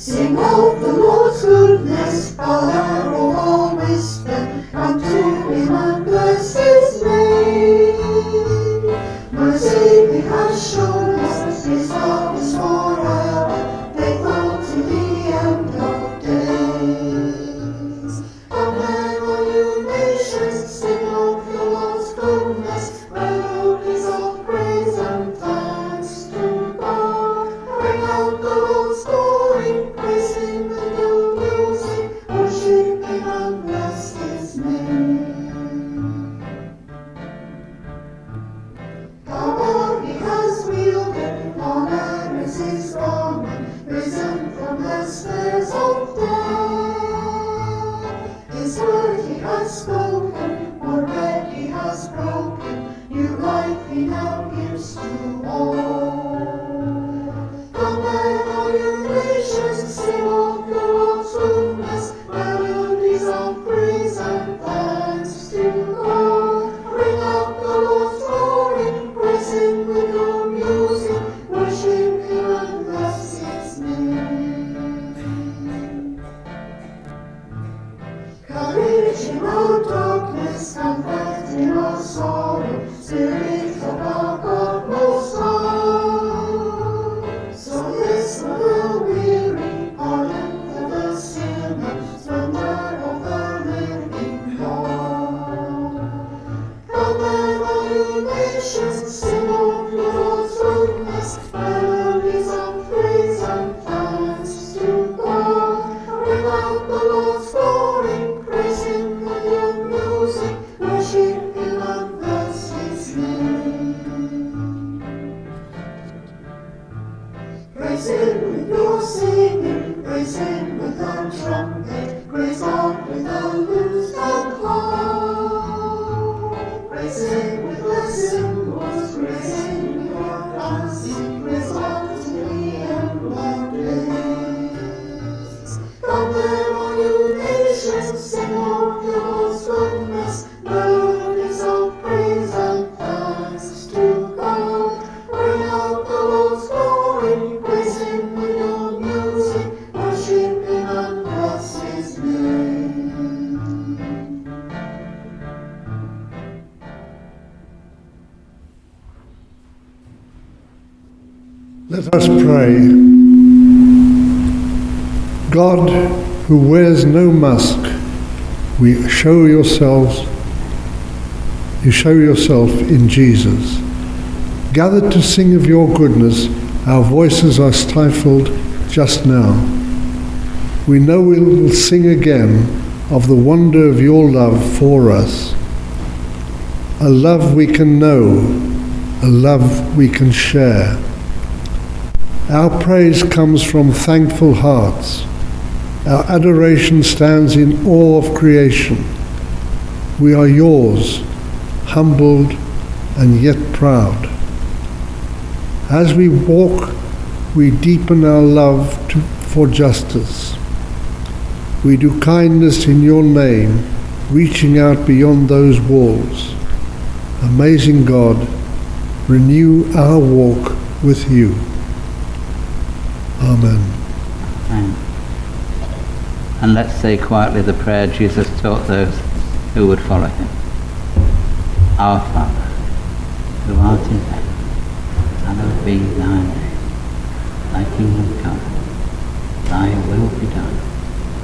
Sing of the Lord's goodness, Father of all wisdom, come to him and bless his name. Mercy he has shown us, his love is forever, faithful to the end of days. Amen, all you nations, sing of the Lord's goodness, melodies of praise and thanks to God. Bring out the Lord's glory, praise him with new music, worship him and bless his name. Power he has wielded, honor is his garment, risen from the snares of death. His word he has spoken, or bread he has broken, new life he now gives to all. Amen, all you nations, sing of the Lord's goodness, melodies of praise and thanks to God. Bring out the Lord's glory, praise him with your music, worship him and bless his name. Courage in our darkness, comfort in our sorrow, Spirit of our God most high. Solace for the weary, pardon for the sinner, splendor of the living God. Amen, all you nations, sing of the Lord's goodness, melodies of praise and thanks to God. Bring out the Lord's glory, praise him with your music, worship him and bless his name. Praise him with your singing, praise him with the trumpet, praise God with the lute and harp. Praise him with the cymbals, praise him with your dancing, praise God to the end of days. Come there, all you nations, sing of the Lord's goodness, melodies of praise and thanks to God. Bring out the Lord's glory, praise him with your music, worship him and bless his name. Let us pray. God, who wears no mask, you show yourself in Jesus. Gathered to sing of your goodness, our voices are stifled just now. We know we will sing again of the wonder of your love for us. A love we can know, a love we can share. Our praise comes from thankful hearts. Our adoration stands in awe of creation. We are yours, humbled and yet proud. As we walk, we deepen our love for justice. We do kindness in your name, reaching out beyond those walls. Amazing God, renew our walk with you. Amen. Amen. And let's say quietly the prayer Jesus taught those who would follow him. Our Father, who art in heaven, hallowed be thy name. Thy kingdom come, thy will be done,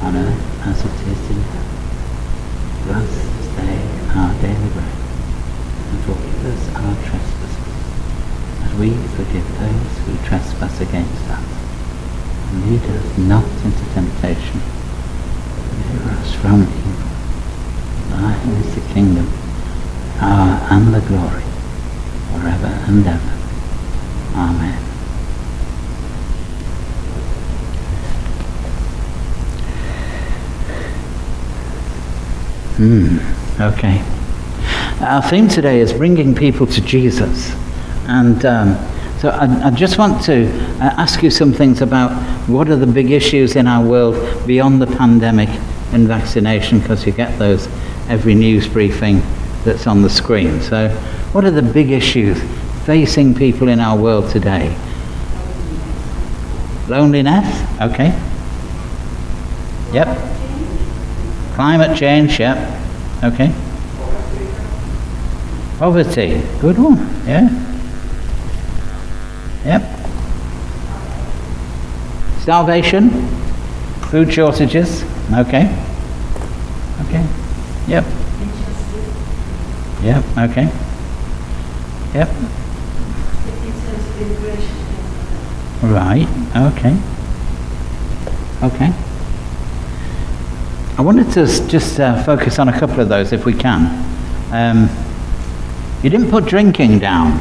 on earth as it is in heaven. Give us this day our daily bread, and forgive us our trespasses, as we forgive those who trespass against us. And lead us not into temptation, but deliver us from evil. Thine is the kingdom, the power and the glory, forever and ever. Amen. Okay. Our theme today is bringing people to Jesus. And so I just want to ask you some things about what are the big issues in our world beyond the pandemic and vaccination, because you get those every news briefing that's on the screen. So what are the big issues facing people in our world today? Loneliness, okay. Yep. Climate change, yep. Okay. Poverty, good one, yeah. Yep. Starvation, food shortages, okay. Okay. Yep. Yep, okay. Yep. Right, okay. Okay. I wanted to just focus on a couple of those if we can. You didn't put drinking down.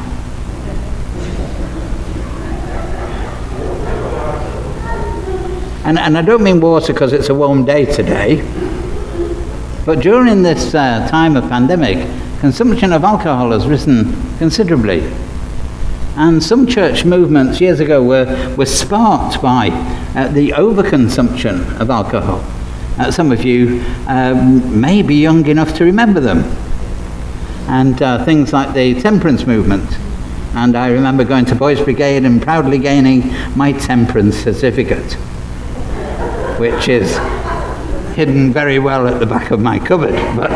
And I don't mean water because it's a warm day today, but during this time of pandemic, consumption of alcohol has risen considerably. And some church movements years ago were sparked by the overconsumption of alcohol. Some of you may be young enough to remember them. And things like the temperance movement. And I remember going to Boys Brigade and proudly gaining my temperance certificate, which is hidden very well at the back of my cupboard, but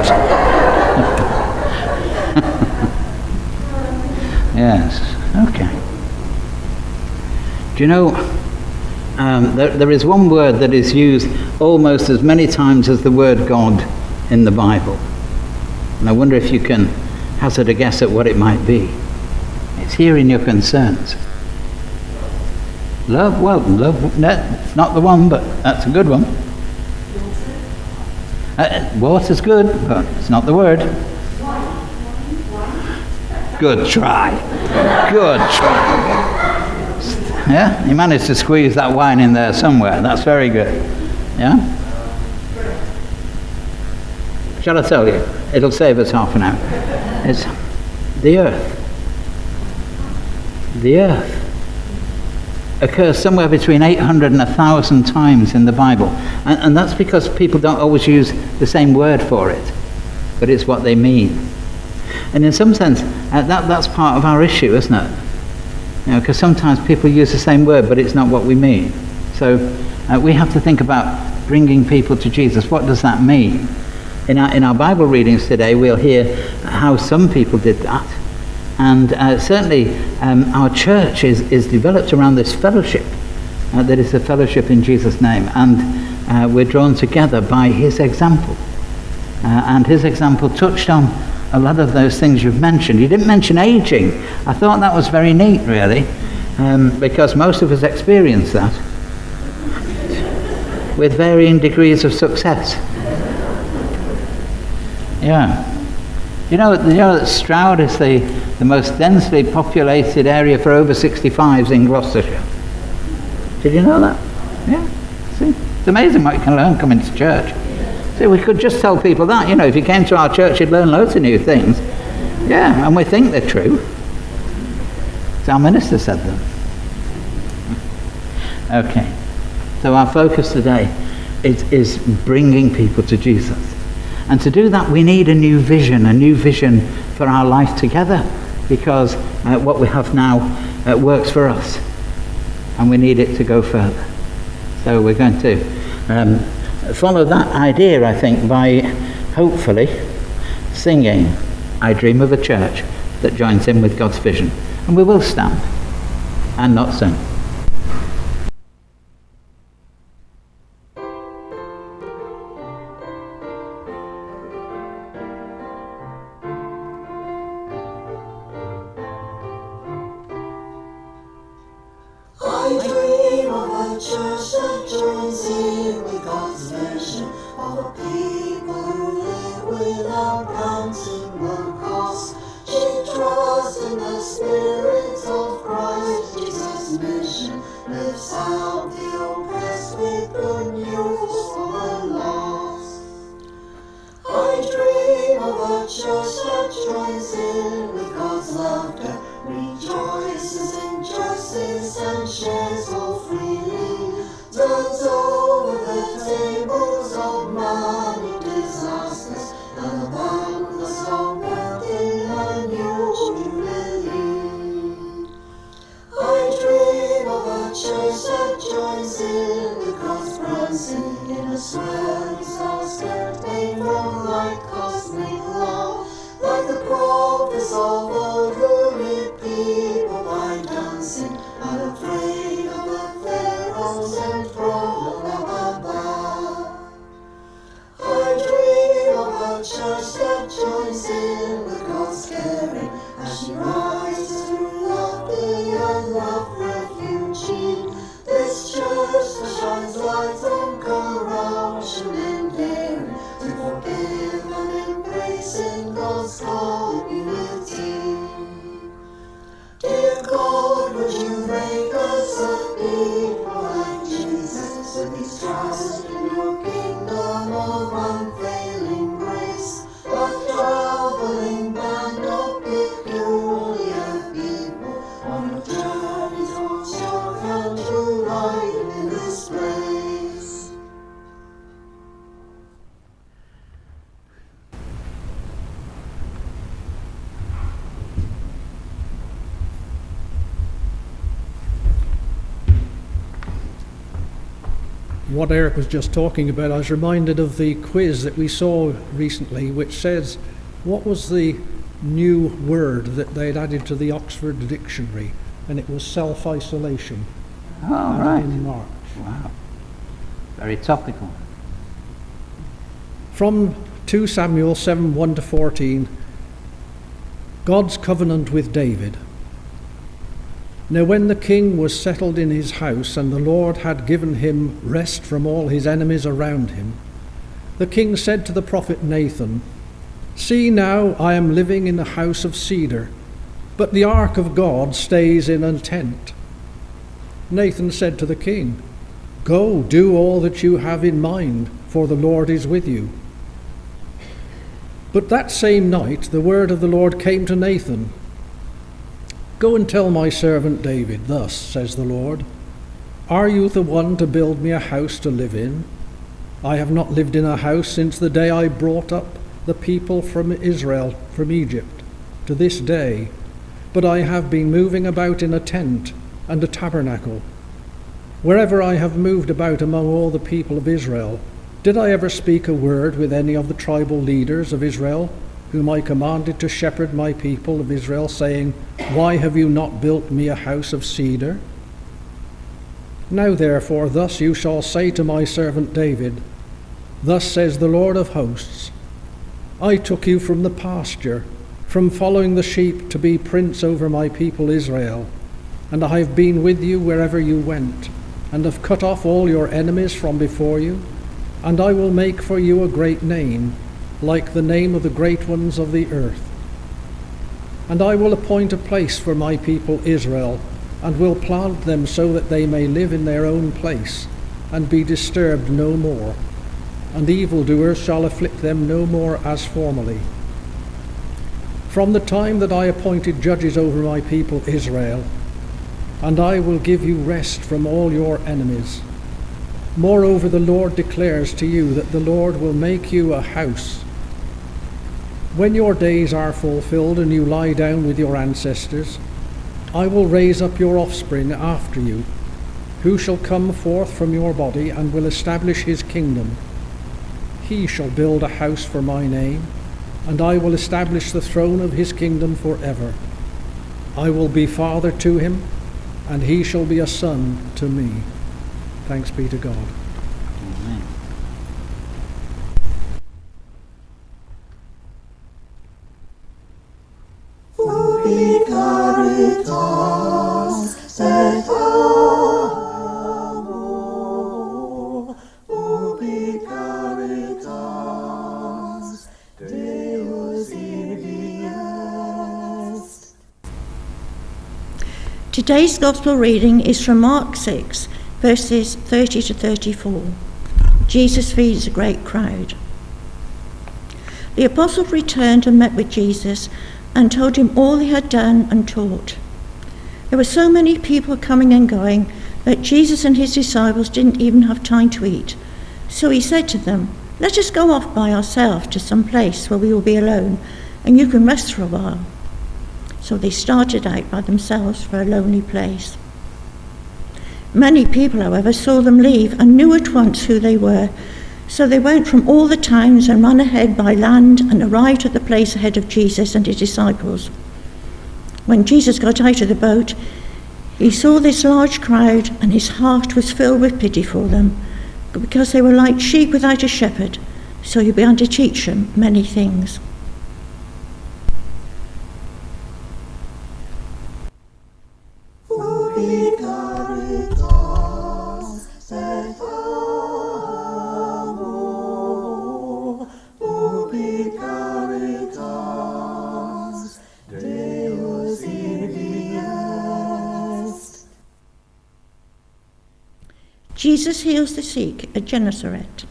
yes, okay. Do you know, there is one word that is used almost as many times as the word God in the Bible. And I wonder if you can hazard a guess at what it might be. It's here in your concerns. Love, well, love, it's not the one, but that's a good one. Water's good, but it's not the word. Good try. Good try. Yeah, you managed to squeeze that wine in there somewhere. That's very good. Yeah? Shall I tell you? It'll save us half an hour. It's the earth. The earth occurs somewhere between 800 and 1,000 times in the Bible. And that's because people don't always use the same word for it, but it's what they mean. And in some sense, that's part of our issue, isn't it? You know, because sometimes people use the same word, but it's not what we mean. So we have to think about bringing people to Jesus. What does that mean? In our Bible readings today, we'll hear how some people did that. And certainly our church is developed around this fellowship, that is a fellowship in Jesus' name. And we're drawn together by his example. And his example touched on a lot of those things you've mentioned. You didn't mention aging. I thought that was very neat, really, because most of us experience that with varying degrees of success. Yeah. You know that Stroud is the most densely populated area for over 65s in Gloucestershire. Did you know that? Yeah. See, it's amazing what you can learn coming to church. See, we could just tell people that, you know, if you came to our church, you'd learn loads of new things. Yeah, and we think they're true. So our minister said them. Okay. So our focus today is bringing people to Jesus. And to do that, we need a new vision for our life together, because what we have now works for us, and we need it to go further. So we're going to follow that idea, I think, by hopefully singing I Dream of a Church that joins in with God's vision. And we will stand and not sing. I dream of a church that joins in with God's vision, of a people who live without counting the cost. She trusts in the Spirit of Christ. Jesus' mission lifts out the oppressed with good news for the lost. I dream of a church that joins in with God's laughter, rejoices in justice and shares all freely, turns over the tables of money disasters, and the boundless of wealth in a new jubilee. I dream of a church that joins in with God's promises, dancing in a swirling starskirt made from light cosmic love, like the prophets of old who lead people by dancing, unafraid of the pharaohs and from above. I dream of a church that joins in with God's caring as she rises through love, beyond love, refugee. This church that shines light on corruption and daring to forgive and embrace in God's community. Dear God, would you make us a people like Jesus, so we trust in your kingdom of unfailing grace, a traveling band of peculiar people on a journey towards your country life in this place. What Eric was just talking about, I was reminded of the quiz that we saw recently, which says, what was the new word that they had added to the Oxford Dictionary? And it was self-isolation. Oh, right. In March. Wow. Very topical. From 2 Samuel 7, 1-14, God's covenant with David. Now when the king was settled in his house, and the Lord had given him rest from all his enemies around him, the king said to the prophet Nathan, "See now, I am living in a house of cedar, but the ark of God stays in a tent." Nathan said to the king, "Go, do all that you have in mind, for the Lord is with you." But that same night the word of the Lord came to Nathan, "Go and tell my servant David, thus says the Lord, are you the one to build me a house to live in? I have not lived in a house since the day I brought up the people from Israel, from Egypt, to this day, but I have been moving about in a tent and a tabernacle. Wherever I have moved about among all the people of Israel, did I ever speak a word with any of the tribal leaders of Israel, whom I commanded to shepherd my people of Israel, saying, Why have you not built me a house of cedar? Now therefore, thus you shall say to my servant David, Thus says the Lord of hosts, I took you from the pasture, from following the sheep, to be prince over my people Israel, and I have been with you wherever you went, and have cut off all your enemies from before you, and I will make for you a great name, like the name of the great ones of the earth. And I will appoint a place for my people Israel, and will plant them so that they may live in their own place, and be disturbed no more. And evildoers shall afflict them no more as formerly. From the time that I appointed judges over my people Israel, and I will give you rest from all your enemies. Moreover, the Lord declares to you that the Lord will make you a house. When your days are fulfilled and you lie down with your ancestors, I will raise up your offspring after you, who shall come forth from your body and will establish his kingdom. He shall build a house for my name, and I will establish the throne of his kingdom forever. I will be father to him, and he shall be a son to me. Thanks be to God. Amen. Ubi caritas et amor, ubi caritas Deus ibi est. Today's Gospel reading is from Mark 6, verses 30 to 34. Jesus feeds a great crowd. The apostles returned and met with Jesus and told him all he had done and taught. There were so many people coming and going that Jesus and his disciples didn't even have time to eat. So he said to them, Let us go off by ourselves to some place where we will be alone, and you can rest for a while. So they started out by themselves for a lonely place. Many people, however, saw them leave and knew at once who they were. So they went from all the towns and ran ahead by land and arrived at the place ahead of Jesus and his disciples. When Jesus got out of the boat, he saw this large crowd, and his heart was filled with pity for them, because they were like sheep without a shepherd. So he began to teach them many things. Ubi caritas et amor, ubi caritas Deus ibi est. Jesus heals the sick at Gennesaret.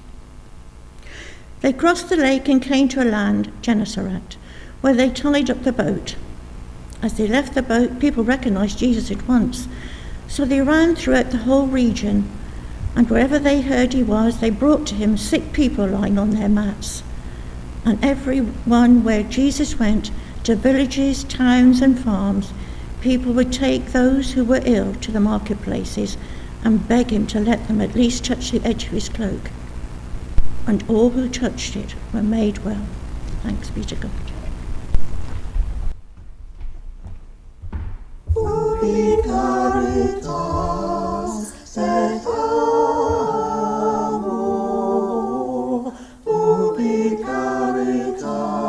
They crossed the lake and came to a land, Gennesaret, where they tied up the boat. As they left the boat, people recognized Jesus at once. So they ran throughout the whole region, and wherever they heard he was, they brought to him sick people lying on their mats. And everyone where Jesus went, to villages, towns and farms, people would take those who were ill to the marketplaces and beg him to let them at least touch the edge of his cloak. And all who touched it were made well. Thanks be to God. Ubi caritas et amor, ubi caritas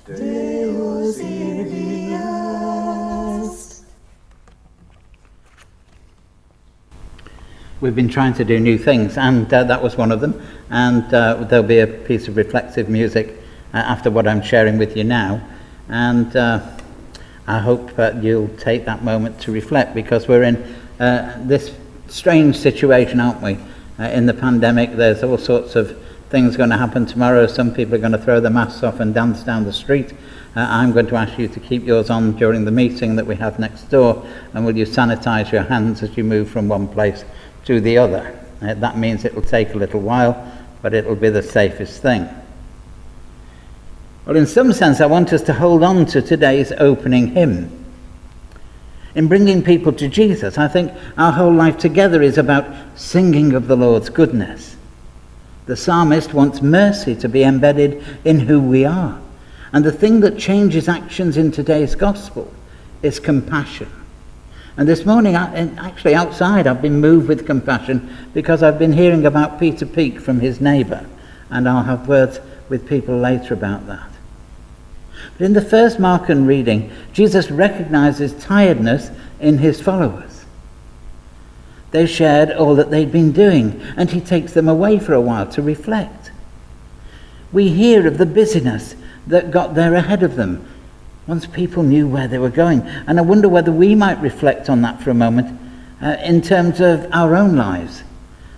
Deus ibi est. We've been trying to do new things, and that was one of them. And there'll be a piece of reflective music after what I'm sharing with you now. And I hope you'll take that moment to reflect, because we're in this strange situation, aren't we? In the pandemic, there's all sorts of things going to happen tomorrow. Some people are going to throw their masks off and dance down the street. I'm going to ask you to keep yours on during the meeting that we have next door, and will you sanitize your hands as you move from one place to the other. That means it will take a little while, but it will be the safest thing. Well, in some sense, I want us to hold on to today's opening hymn. In bringing people to Jesus, I think our whole life together is about singing of the Lord's goodness. The psalmist wants mercy to be embedded in who we are. And the thing that changes actions in today's gospel is compassion. And this morning, actually outside, I've been moved with compassion because I've been hearing about Peter Peake from his neighbour. And I'll have words with people later about that. But in the first Markan reading, Jesus recognizes tiredness in his followers. They shared all that they'd been doing, and he takes them away for a while to reflect. We hear of the busyness that got there ahead of them once people knew where they were going. And I wonder whether we might reflect on that for a moment in terms of our own lives.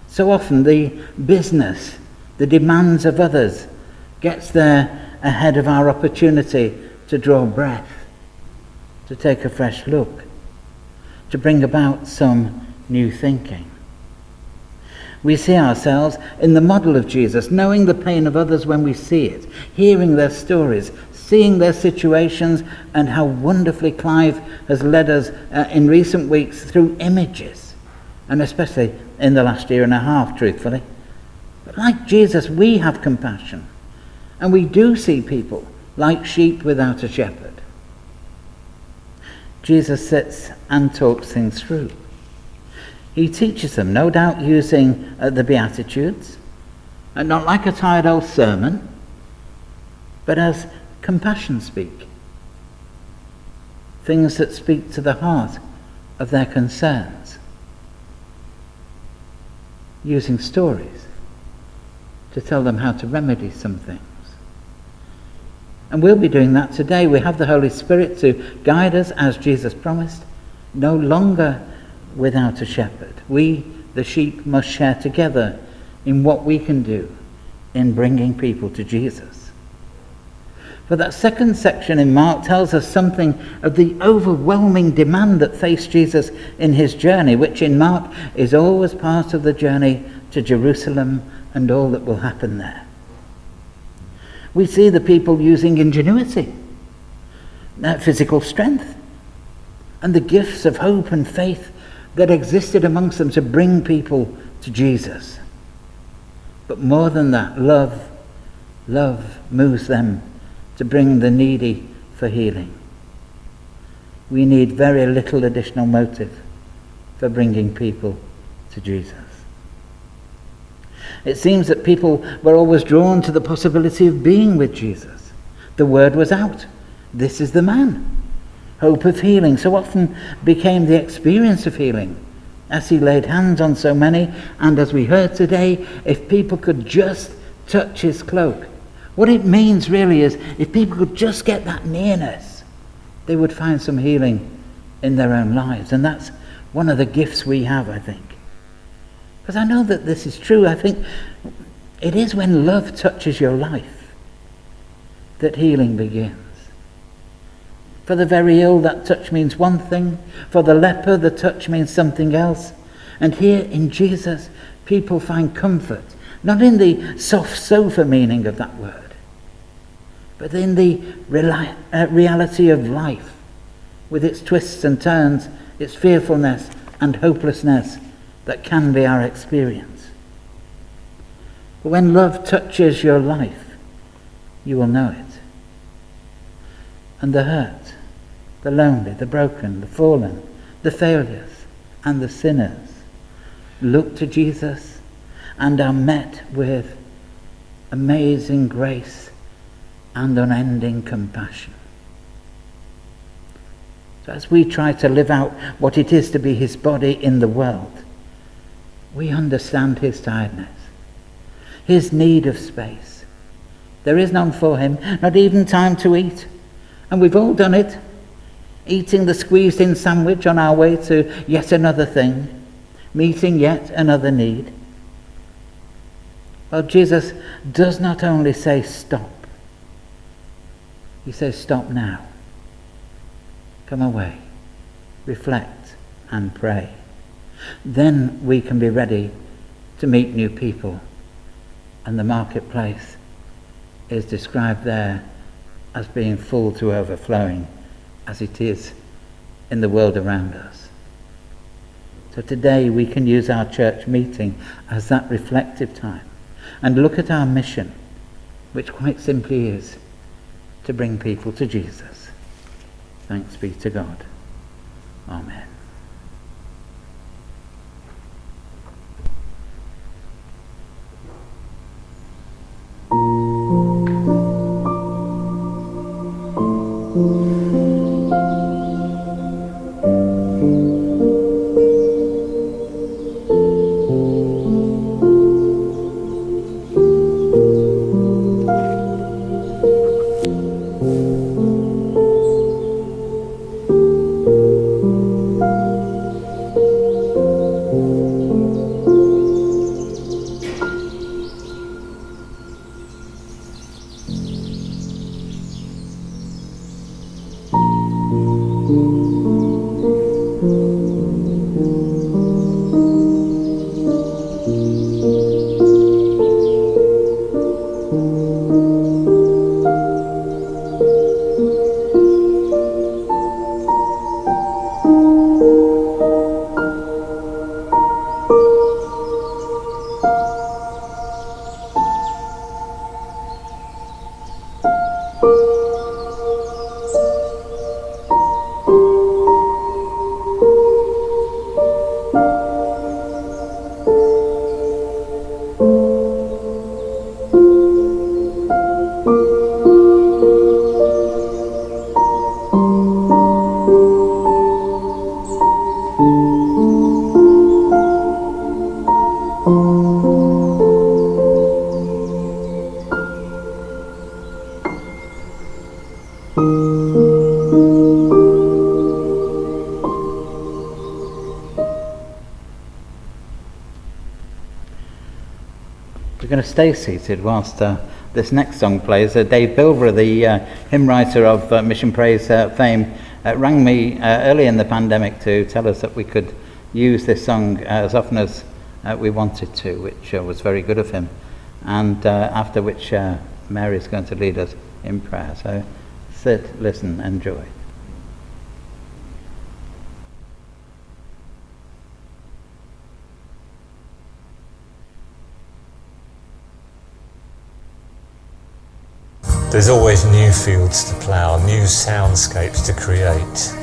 So often the business, the demands of others, gets there ahead of our opportunity to draw breath, to take a fresh look, to bring about some new thinking. We see ourselves in the model of Jesus, knowing the pain of others when we see it, hearing their stories, seeing their situations, and how wonderfully Clive has led us in recent weeks through images, and especially in the last year and a half, truthfully. But like Jesus, we have compassion. And we do see people like sheep without a shepherd. Jesus sits and talks things through. He teaches them, no doubt using the Beatitudes, and not like a tired old sermon, but as compassion speak. Things that speak to the heart of their concerns. Using stories to tell them how to remedy some things. And we'll be doing that today. We have the Holy Spirit to guide us, as Jesus promised, no longer without a shepherd. We, the sheep, must share together in what we can do in bringing people to Jesus. But that second section in Mark tells us something of the overwhelming demand that faced Jesus in his journey, which in Mark is always part of the journey to Jerusalem and all that will happen there. We see the people using ingenuity, physical strength, and the gifts of hope and faith that existed amongst them to bring people to Jesus. But more than that, love moves them to bring the needy for healing. We need very little additional motive for bringing people to Jesus. It seems that people were always drawn to the possibility of being with Jesus. The word was out. This is the man. Hope of healing so often became the experience of healing as he laid hands on so many. And as we heard today, if people could just touch his cloak, what it means really is if people could just get that nearness, they would find some healing in their own lives. And that's one of the gifts we have, I think. Because I know that this is true. I think it is when love touches your life that healing begins. For the very ill, that touch means one thing. For the leper, the touch means something else. And here in Jesus, people find comfort, not in the soft sofa meaning of that word, but in the reality of life, with its twists and turns, its fearfulness and hopelessness that can be our experience. But when love touches your life, you will know it. And the hurt, the lonely, the broken, the fallen, the failures, and the sinners look to Jesus and are met with amazing grace and unending compassion. So as we try to live out what it is to be his body in the world, we understand his tiredness, his need of space. There is none for him, not even time to eat. And we've all done it, eating the squeezed-in sandwich on our way to yet another thing, meeting yet another need. Well, Jesus does not only say stop, he says stop now. Come away, reflect and pray. Then we can be ready to meet new people. And the marketplace is described there as being full to overflowing, as it is in the world around us. So today we can use our church meeting as that reflective time and look at our mission, which quite simply is to bring people to Jesus. Thanks be to God. Amen. We're going to stay seated whilst this next song plays. Dave Bilborough, the hymn writer of Mission Praise fame, rang me early in the pandemic to tell us that we could use this song as often as we wanted to, which was very good of him. And after which Mary is going to lead us in prayer. So sit, listen, enjoy. There's always new fields to plough, new soundscapes to create.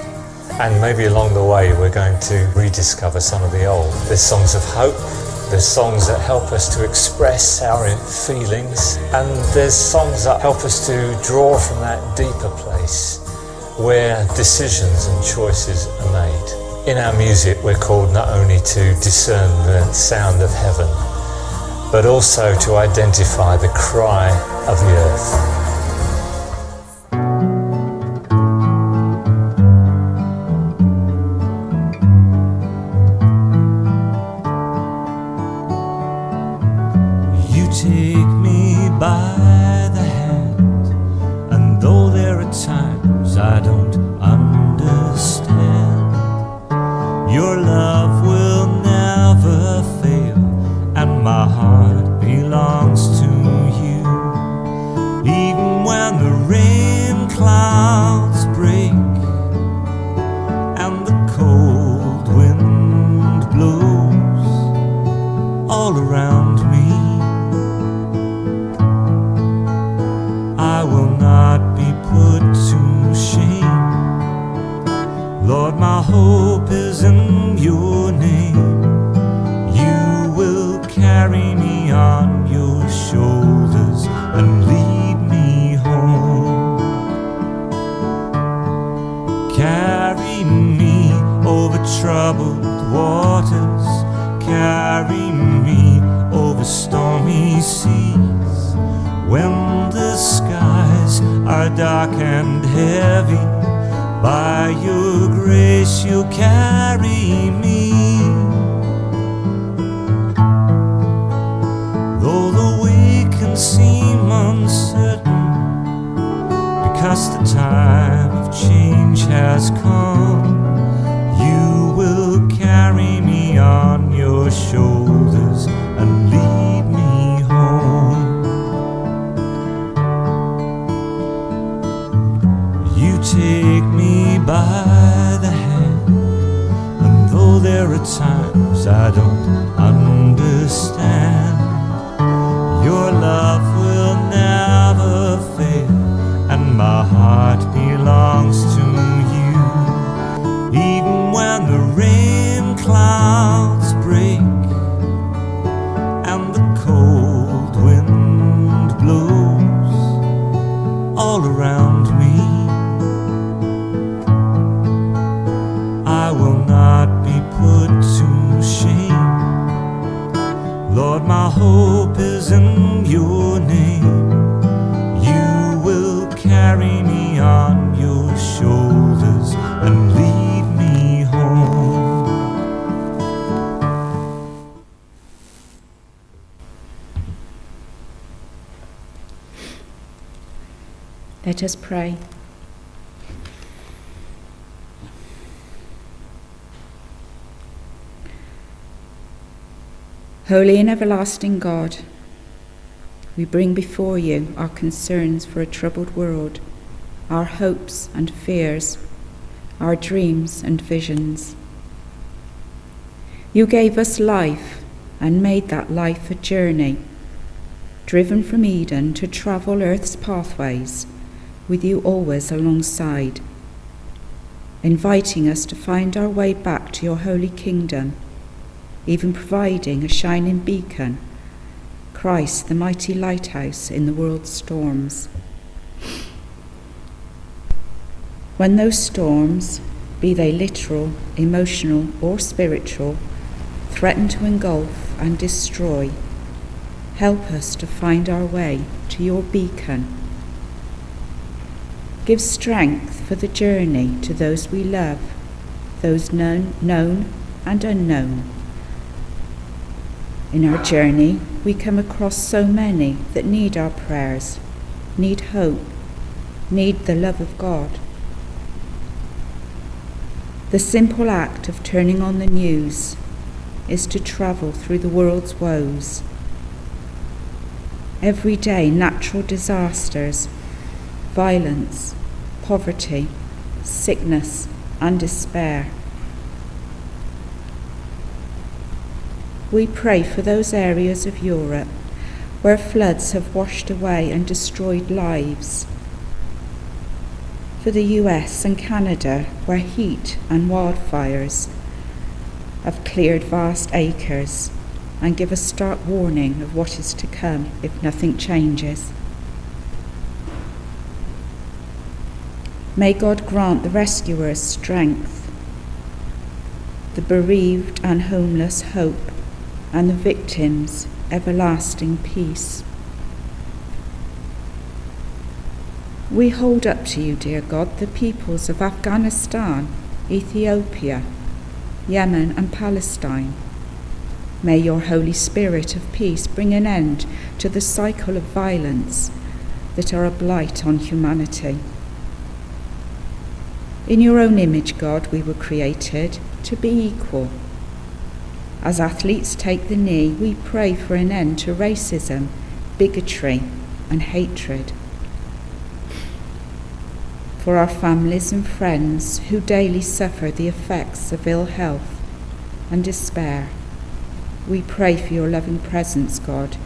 And maybe along the way we're going to rediscover some of the old. There's songs of hope, there's songs that help us to express our feelings, and there's songs that help us to draw from that deeper place where decisions and choices are made. In our music we're called not only to discern the sound of heaven, but also to identify the cry of the earth. Take me by the hand, and though there are times I don't understand, your love will never fail, and my heart belongs to you. Even when the rain clouds break and the cold wind blows all around me, I will not be put to shame. Lord, my hope is in your name. You will carry me on your shoulders and lead me home. Carry me over troubled waters, carry me over stormy seas. When the skies are dark and heavy, by your grace you'll carry me. Though the way can seem uncertain, because the time of change has come, you will carry me on your shoulders and lead me home. You take me by the hand, and though there are times I don't understand, your love will never fail, and my heart belongs to you. Even when the rain clouds break and the cold wind blows all around me, I will not be put to shame. Lord, my hope is in your name. You will carry me on your shoulders and lead me home. Let us pray. Holy and everlasting God, we bring before you our concerns for a troubled world, our hopes and fears, our dreams and visions. You gave us life and made that life a journey, driven from Eden to travel earth's pathways, with you always alongside, inviting us to find our way back to your holy kingdom, even providing a shining beacon, Christ, the mighty lighthouse in the world's storms. When those storms, be they literal, emotional, or spiritual, threaten to engulf and destroy, help us to find our way to your beacon. Give strength for the journey to those we love, those known and unknown. In our journey, we come across so many that need our prayers, need hope, need the love of God. The simple act of turning on the news is to travel through the world's woes. Every day, natural disasters, violence, poverty, sickness, and despair. We pray for those areas of Europe where floods have washed away and destroyed lives. For the US and Canada, where heat and wildfires have cleared vast acres and give a stark warning of what is to come if nothing changes. May God grant the rescuers strength, the bereaved and homeless hope, and the victims everlasting peace. We hold up to you, dear God, the peoples of Afghanistan, Ethiopia, Yemen and Palestine. May your Holy Spirit of peace bring an end to the cycle of violence that are a blight on humanity. In your own image, God, we were created to be equal. As athletes take the knee, we pray for an end to racism, bigotry and hatred. For our families and friends who daily suffer the effects of ill health and despair, we pray for your loving presence, God,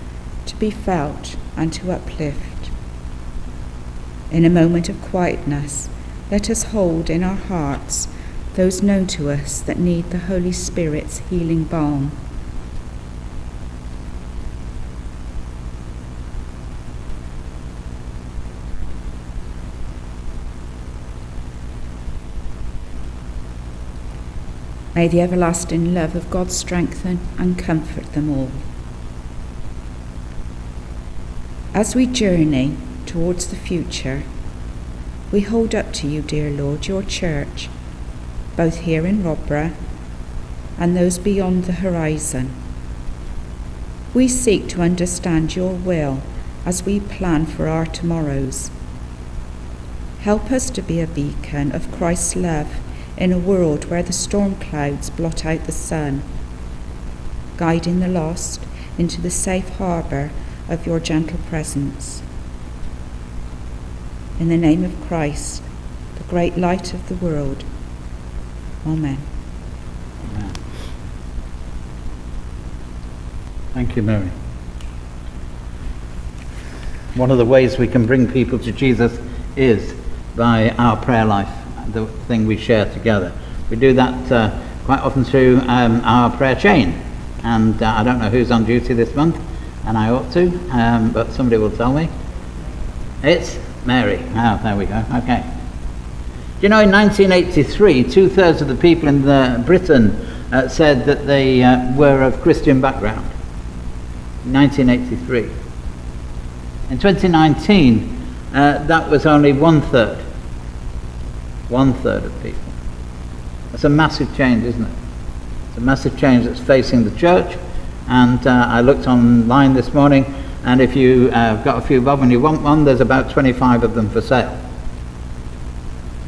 to be felt and to uplift. In a moment of quietness, let us hold in our hearts those known to us that need the Holy Spirit's healing balm. May the everlasting love of God strengthen and comfort them all. As we journey towards the future, we hold up to you, dear Lord, your church, both here in Robborough and those beyond the horizon. We seek to understand your will as we plan for our tomorrows. Help us to be a beacon of Christ's love in a world where the storm clouds blot out the sun, guiding the lost into the safe harbour of your gentle presence. In the name of Christ, the great light of the world. Amen. Amen. Thank you, Mary. One of the ways we can bring people to Jesus is by our prayer life, the thing we share together. We do that quite often through our prayer chain, and I don't know who's on duty this month, and I ought to, but somebody will tell me. It's Mary. Oh, there we go. Okay. Do you know, in 1983, 2/3 of the people in Britain said that they were of Christian background. 1983. In 2019, that was only 1/3. 1/3 of people. That's a massive change, isn't it? It's a massive change that's facing the church. And I looked online this morning, and if you got a few bob and you want one, there's about 25 of them for sale.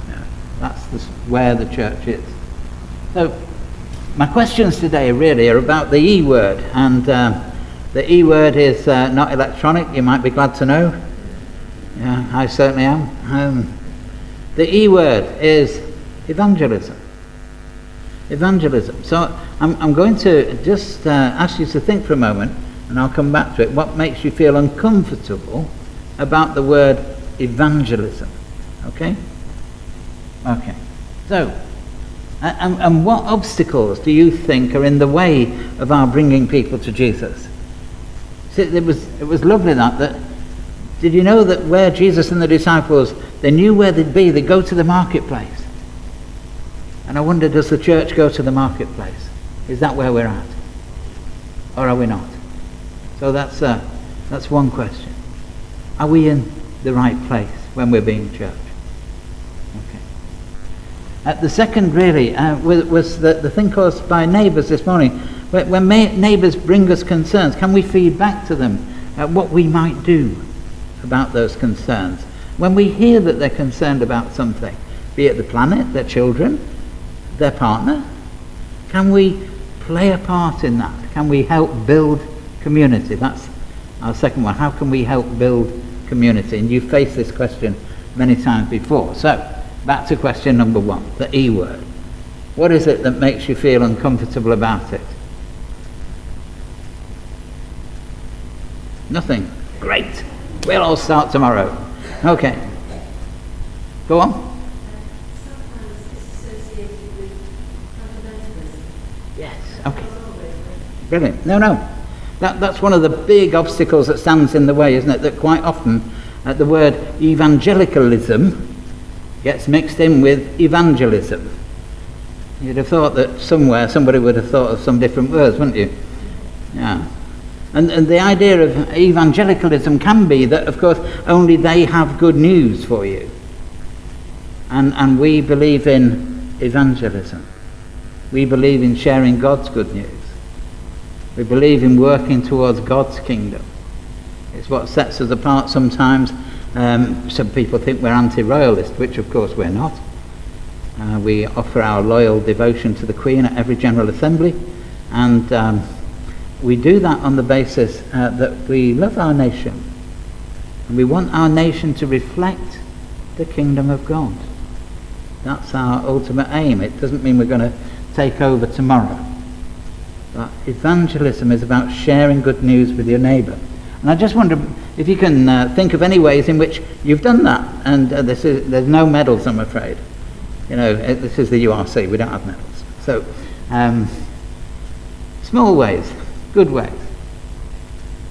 Yeah, that's where the church is. So my questions today really are about the E word, and the E word is not electronic, you might be glad to know. Yeah, I certainly am. The E word is evangelism. Evangelism. So I'm going to just ask you to think for a moment, and I'll come back to it. What makes you feel uncomfortable about the word evangelism? Okay? Okay. So, and what obstacles do you think are in the way of our bringing people to Jesus? See, it was lovely that did you know that where Jesus and the disciples, they knew where they'd be, they'd go to the marketplace. And I wonder, does the church go to the marketplace? Is that where we're at? Or are we not? So that's one question. Are we in the right place when we're being church? Okay. The second really was the thing caused by neighbours this morning. When neighbours bring us concerns, can we feed back to them what we might do about those concerns? When we hear that they're concerned about something, be it the planet, their children, their partner, can we play a part in that? Can we help build community? That's our second one. How can we help build community? And you've faced this question many times before. So, back to question number one, the E word. What is it that makes you feel uncomfortable about it? Nothing. Great. We'll all start tomorrow. Okay. Go on. Yes. Okay. Brilliant. No. That's one of the big obstacles that stands in the way, isn't it? That quite often the word evangelicalism gets mixed in with evangelism. You'd have thought that somewhere somebody would have thought of some different words, wouldn't you? Yeah. And the idea of evangelicalism can be that, of course, only they have good news for you. And we believe in evangelism. We believe in sharing God's good news. We believe in working towards God's kingdom. It's what sets us apart sometimes. Some people think we're anti-royalist, which of course we're not. We offer our loyal devotion to the Queen at every General Assembly, and we do that on the basis that we love our nation, and we want our nation to reflect the kingdom of God. That's our ultimate aim. It doesn't mean we're going to take over tomorrow. But evangelism is about sharing good news with your neighbour. And I just wonder if you can think of any ways in which you've done that. And there's no medals, I'm afraid. You know, this is the URC, we don't have medals. So, small ways, good ways.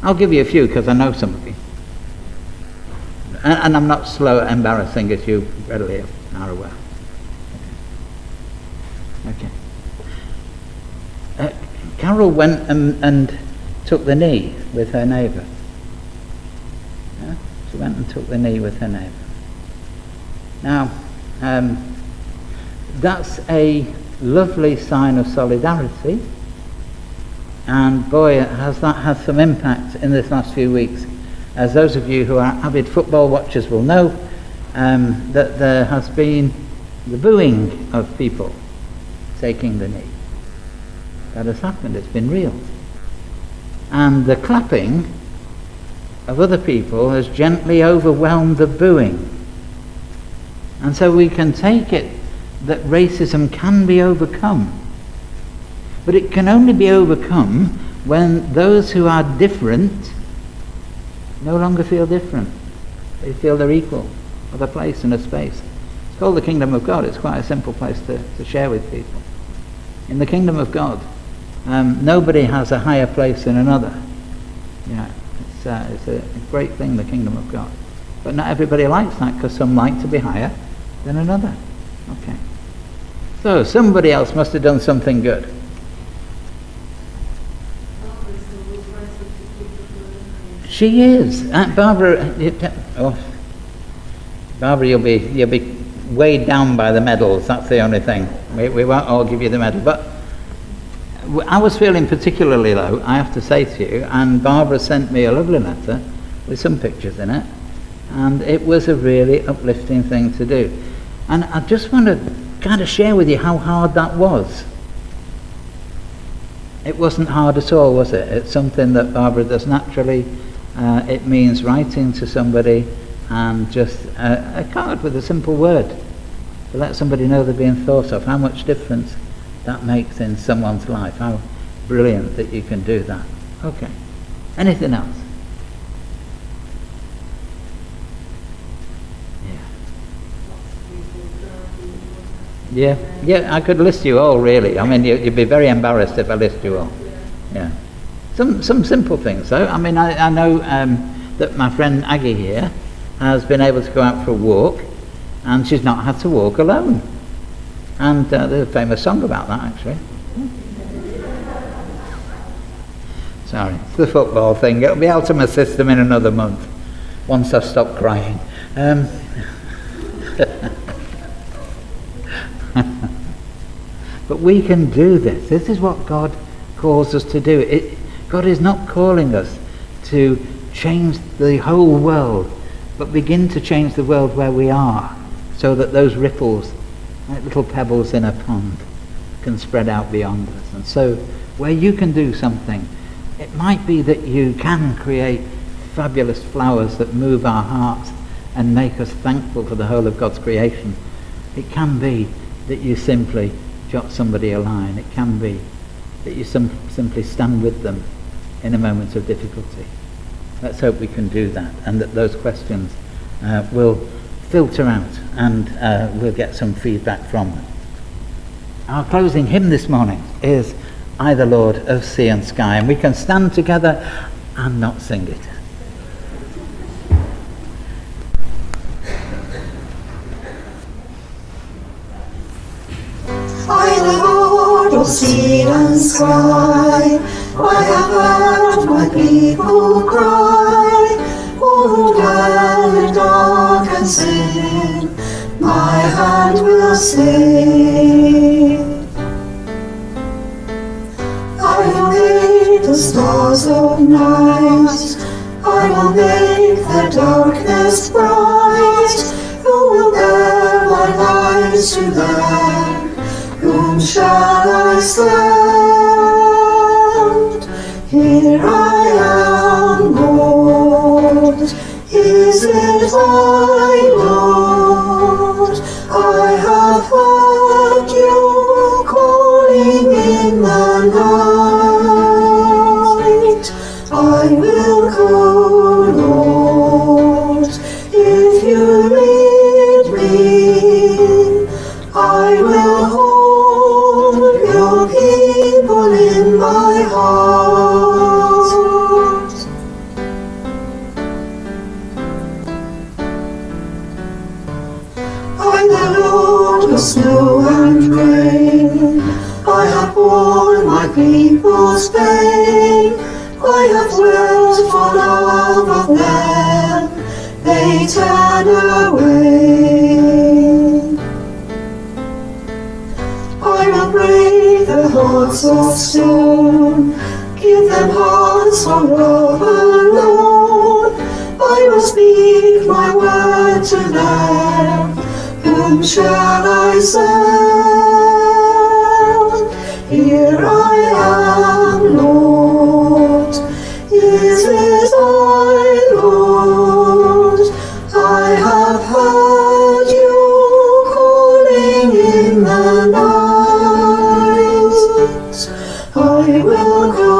I'll give you a few because I know some of you. And I'm not slow at embarrassing, as you readily are aware. Okay. Carol went and took the knee with her neighbour. Yeah? She went and took the knee with her neighbour. Now, that's a lovely sign of solidarity, and boy, has that had some impact in this last few weeks. As those of you who are avid football watchers will know, that there has been the booing of people taking the knee. That has happened, it's been real. And the clapping of other people has gently overwhelmed the booing. And so we can take it that racism can be overcome. But it can only be overcome when those who are different no longer feel different. They feel they're equal, of a place and a space. It's called the kingdom of God. It's quite a simple place to share with people. In the kingdom of God, nobody has a higher place than another. Yeah, it's a great thing, the kingdom of God. But not everybody likes that, because some like to be higher than another. Okay. So somebody else must have done something good. She is. Barbara, Barbara, you'll be weighed down by the medals. That's the only thing. We won't all give you the medal. But I was feeling particularly low, I have to say to you, and Barbara sent me a lovely letter with some pictures in it, and it was a really uplifting thing to do. And I just want to kind of share with you how hard that was. It wasn't hard at all, was it? It's something that Barbara does naturally. It means writing to somebody and just a card with a simple word to let somebody know they're being thought of, how much difference that makes in someone's life. How brilliant that you can do that. Okay. Anything else? Yeah, I could list you all, really. I mean, you'd be very embarrassed if I list you all. Yeah. Some simple things, though. I mean, I know that my friend Aggie here has been able to go out for a walk, and she's not had to walk alone. And there's a famous song about that, actually. Sorry, it's the football thing. It'll be out of my system in another month, once I've stopped crying. But we can do this. This is what God calls us to do. God is not calling us to change the whole world, but begin to change the world where we are, so that those ripples, like little pebbles in a pond, can spread out beyond us. And so where you can do something, it might be that you can create fabulous flowers that move our hearts and make us thankful for the whole of God's creation. It can be that you simply jot somebody a line. It can be that you simply stand with them in a moment of difficulty. Let's hope we can do that, and that those questions will filter out, and we'll get some feedback from them. Our closing hymn this morning is "I the Lord of Sea and Sky," and we can stand together and not sing it. I, the Lord of sea and sky, I have heard my people cry, all who dwell in dark and sin, my hand will save. I will make the stars of night, I will make the darkness bright, who will bear my light to them? Whom shall I send? Here I am, Lord. Is it I, Lord? I have heard you calling in the night. I will go, Lord, if you lead me. I will hold your people in my heart. I, the Lord of snow and rain, I have borne my people's pain. I have wept for love of them, they turn away. I will break the hearts of stone, give them hearts for love alone. I will speak my word to them, whom shall I send? Here I am, Lord, is it I, Lord? I have heard you calling in the night. I will go,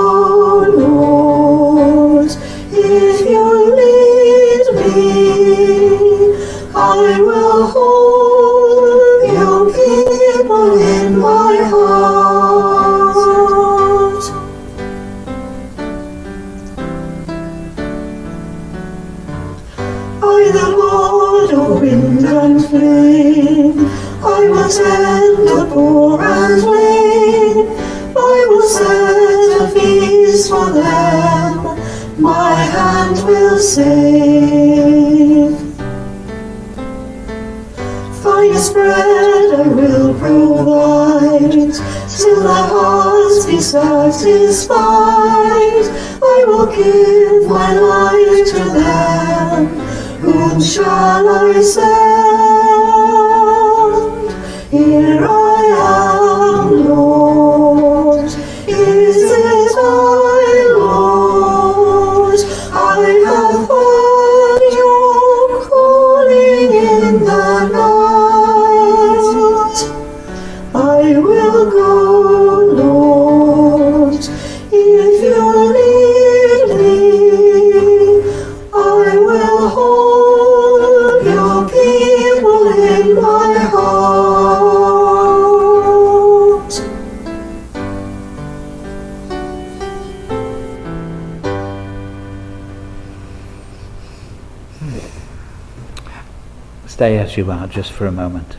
Lord, if you lead me. I will hold your people in my heart. I, the Lord of wind and flame, I will tend the poor and lame. I will set a feast for them, my hand will save. Finest bread I will provide, till their hearts be satisfied. I will give my life to them, whom shall I send? Here I am, Lord, is it I, Lord? I have heard you calling in the night. I will go, Lord, if you lead me. I will hold your people in my heart. Stay as you are just for a moment,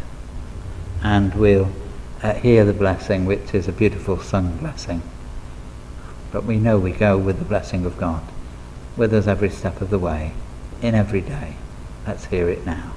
and we'll hear the blessing, which is a beautiful sung blessing. But we know we go with the blessing of God with us every step of the way, in every day. Let's hear it now.